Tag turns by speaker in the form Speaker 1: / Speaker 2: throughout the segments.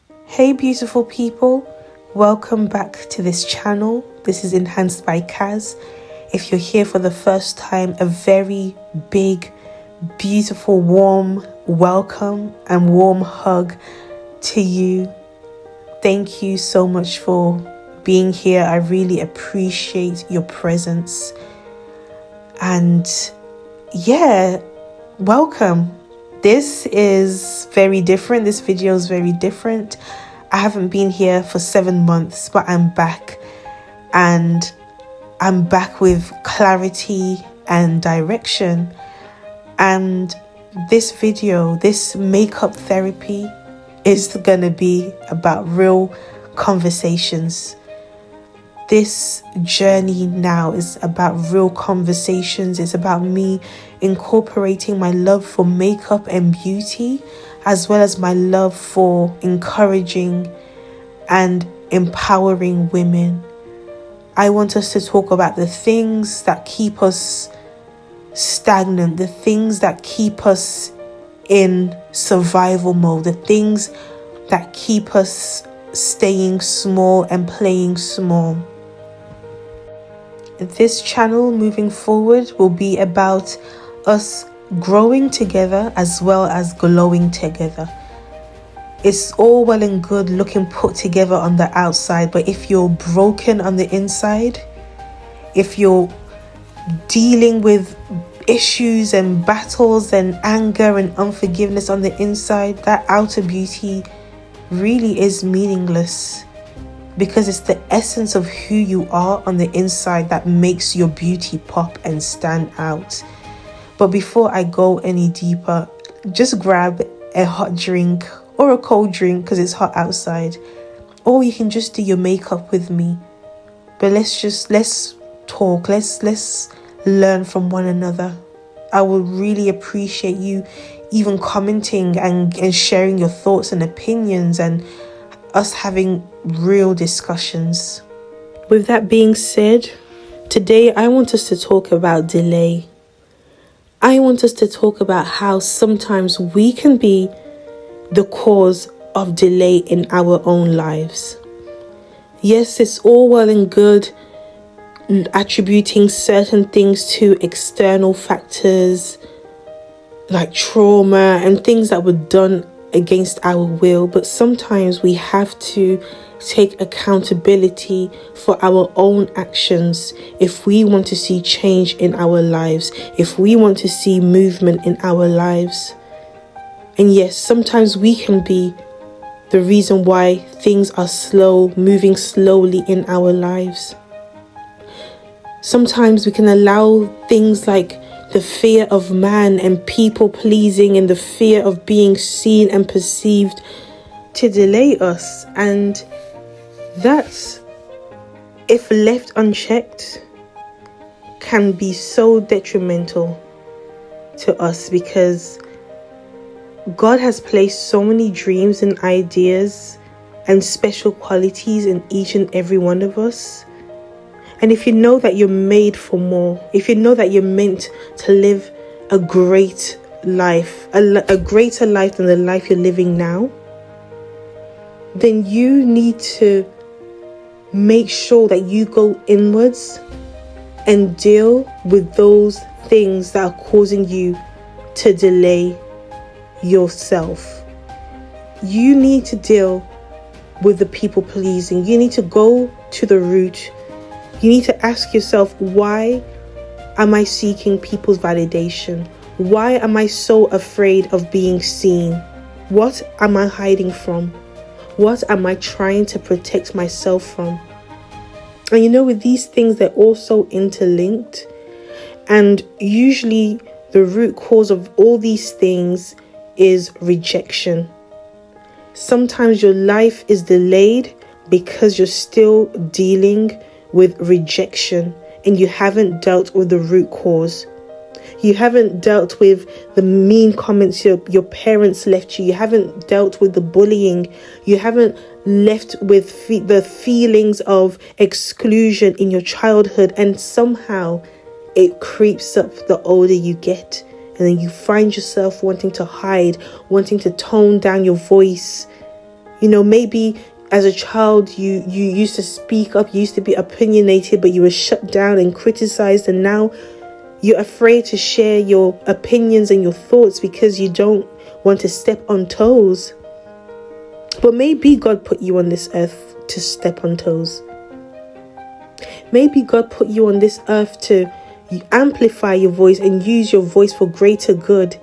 Speaker 1: Hey beautiful people, welcome back to this channel. This is Enhanced by Kaz. If you're here for the first time, a very big, beautiful, warm welcome and warm hug to you. Thank you so much for being here. I really appreciate your presence. And yeah, welcome. This is very different. This video is very different. I haven't been here for 7 months, but I'm back. And I'm back with clarity and direction. And this video, this makeup therapy is going to be about real conversations. This journey now is about real conversations. It's about me incorporating my love for makeup and beauty, as well as my love for encouraging and empowering women. I want us to talk about the things that keep us stagnant, the things that keep us in survival mode, the things that keep us staying small and playing small. This channel moving forward will be about us growing together as well as glowing together. It's all well and good looking put together on the outside, but if you're broken on the inside, if you're dealing with issues and battles and anger and unforgiveness on the inside, that outer beauty really is meaningless. Because it's the essence of who you are on the inside that makes your beauty pop and stand out. But before I go any deeper, just grab a hot drink or a cold drink because it's hot outside. Or you can just do your makeup with me. But let's talk. Let's learn from one another. I would really appreciate you even commenting and sharing your thoughts and opinions and us having real discussions. With that being said, today I want us to talk about delay. I want us to talk about how sometimes we can be the cause of delay in our own lives. Yes, it's all well and good attributing certain things to external factors like trauma and things that were done against our will, but sometimes we have to take accountability for our own actions if we want to see change in our lives, if we want to see movement in our lives. And yes, sometimes we can be the reason why things are moving slowly in our lives. Sometimes we can allow things like the fear of man and people pleasing and the fear of being seen and perceived to delay us. And that, if left unchecked, can be so detrimental to us, because God has placed so many dreams and ideas and special qualities in each and every one of us. And if you know that you're made for more, if you know that you're meant to live a great life, a greater life than the life you're living now, then you need to make sure that you go inwards and deal with those things that are causing you to delay yourself. You need to deal with the people pleasing. You need to go to the root. You need to ask yourself, why am I seeking people's validation? Why am I so afraid of being seen? What am I hiding from? What am I trying to protect myself from? And you know, with these things, they're also interlinked. And usually the root cause of all these things is rejection. Sometimes your life is delayed because you're still dealing with rejection and you haven't dealt with the root cause. You haven't dealt with the mean comments your parents left you. You haven't dealt with the bullying. You haven't left with the feelings of exclusion in your childhood. And somehow it creeps up the older you get. And then you find yourself wanting to hide, wanting to tone down your voice, Maybe as a child, you used to speak up, you used to be opinionated, but you were shut down and criticized. And now you're afraid to share your opinions and your thoughts because you don't want to step on toes. But maybe God put you on this earth to step on toes. Maybe God put you on this earth to amplify your voice and use your voice for greater good.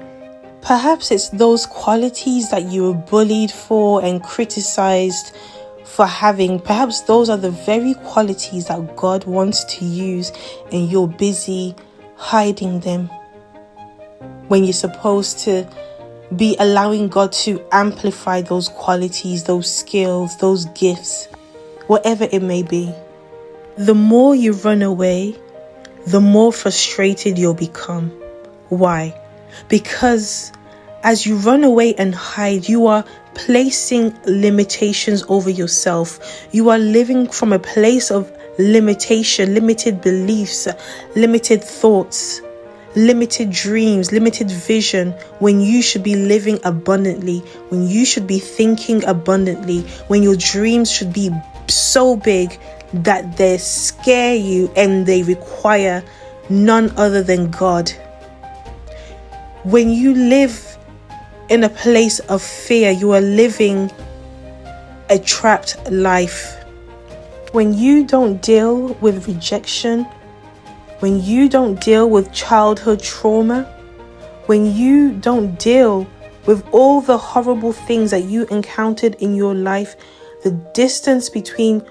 Speaker 1: Perhaps it's those qualities that you were bullied for and criticized for having. Perhaps those are the very qualities that God wants to use, and you're busy hiding them when you're supposed to be allowing God to amplify those qualities, those skills, those gifts, whatever it may be. The more you run away, the more frustrated you'll become. Why? Because as you run away and hide, you are placing limitations over yourself. You are living from a place of limitation, limited beliefs, limited thoughts, limited dreams, limited vision, when you should be living abundantly, when you should be thinking abundantly, when your dreams should be so big that they scare you and they require none other than God. When you live in a place of fear, you are living a trapped life. When you don't deal with rejection, when you don't deal with childhood trauma, when you don't deal with all the horrible things that you encountered in your life, the distance between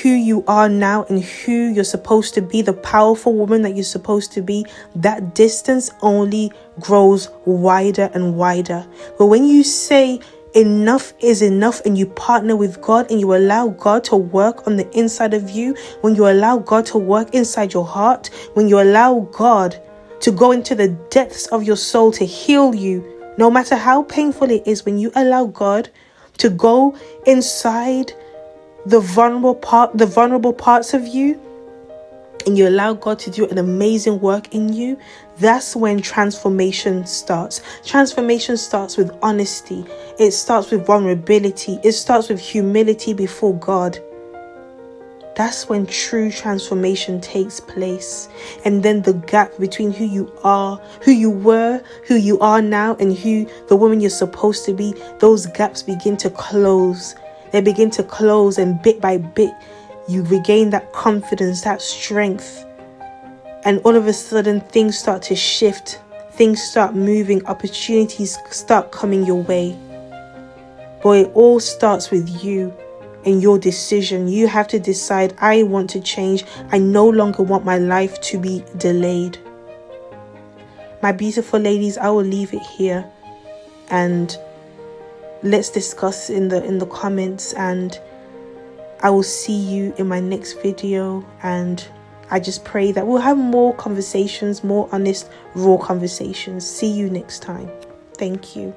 Speaker 1: who you are now and who you're supposed to be, the powerful woman that you're supposed to be, that distance only grows wider and wider. But when you say enough is enough and you partner with God and you allow God to work on the inside of you, when you allow God to work inside your heart, when you allow God to go into the depths of your soul to heal you, no matter how painful it is, when you allow God to go inside the vulnerable parts of you, and you allow God to do an amazing work in you, that's when transformation starts. Transformation starts with honesty. It starts with vulnerability. It starts with humility before God. That's when true transformation takes place. And then the gap between who you are, who you were, who you are now, and who the woman you're supposed to be, those gaps begin to close. They begin to close, and bit by bit, you regain that confidence, that strength. And all of a sudden, things start to shift. Things start moving. Opportunities start coming your way. But it all starts with you and your decision. You have to decide, I want to change. I no longer want my life to be delayed. My beautiful ladies, I will leave it here. And let's discuss in the comments, and I will see you in my next video. And I just pray that we'll have more conversations, more honest, raw conversations. See you next time. Thank you.